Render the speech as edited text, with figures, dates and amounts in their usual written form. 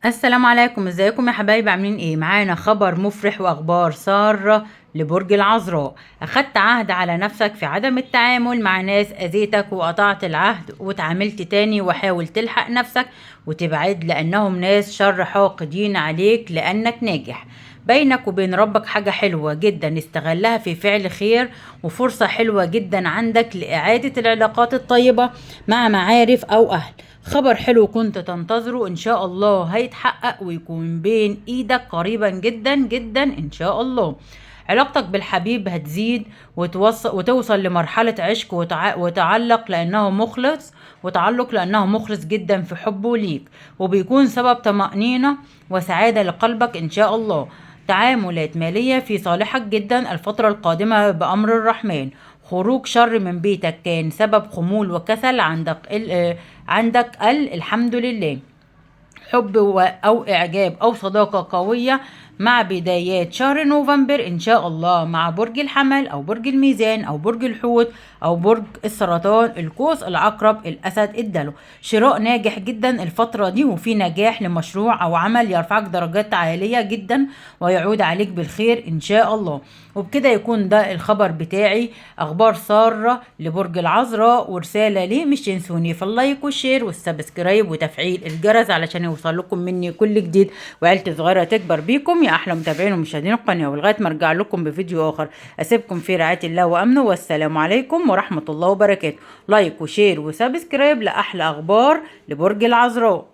السلام عليكم، ازيكم يا حبايبي؟ عاملين ايه؟ معانا خبر مفرح واخبار سارة لبرج العذراء. اخدت عهد على نفسك في عدم التعامل مع ناس اذيتك وقطعت العهد وتعاملت تاني، وحاول تلحق نفسك وتبعد لانهم ناس شر حاقدين عليك لانك ناجح. بينك وبين ربك حاجة حلوة جدا استغلها في فعل خير، وفرصة حلوة جدا عندك لإعادة العلاقات الطيبة مع معارف أو أهل. خبر حلو كنت تنتظره إن شاء الله هيتحقق ويكون بين إيدك قريبا جدا جدا إن شاء الله. علاقتك بالحبيب هتزيد وتوصل لمرحلة عشق وتعلق لأنه مخلص، وتعلق لأنه مخلص جدا في حبه ليك، وبيكون سبب طمأنينة وسعادة لقلبك إن شاء الله. تعاملات مالية في صالحك جدا الفترة القادمة بأمر الرحمن. خروج شر من بيتك كان سبب خمول وكسل عندك الحمد لله. حب أو إعجاب أو صداقة قوية مع بدايات شهر نوفمبر إن شاء الله مع برج الحمل أو برج الميزان أو برج الحوت أو برج السرطان، القوس، العقرب، الأسد، الدلو. شراء ناجح جدا الفترة دي، وفي نجاح لمشروع أو عمل يرفعك درجات عالية جدا ويعود عليك بالخير إن شاء الله. وبكده يكون ده الخبر بتاعي، أخبار سارة لبرج العذراء، ورسالة ليه مش تنسوني في اللايك والشير والسبسكرايب وتفعيل الجرس علشان يوصل لكم مني كل جديد، وعيلتي صغيرة تكبر بيكم يا أحلى متابعين ومشاهدين القناة. ولغاية ما أرجع لكم بفيديو آخر أسيبكم في رعاية الله وأمنه، والسلام عليكم ورحمة الله وبركاته. لايك وشير وسبسكرايب لأحلى أخبار لبرج العذراء.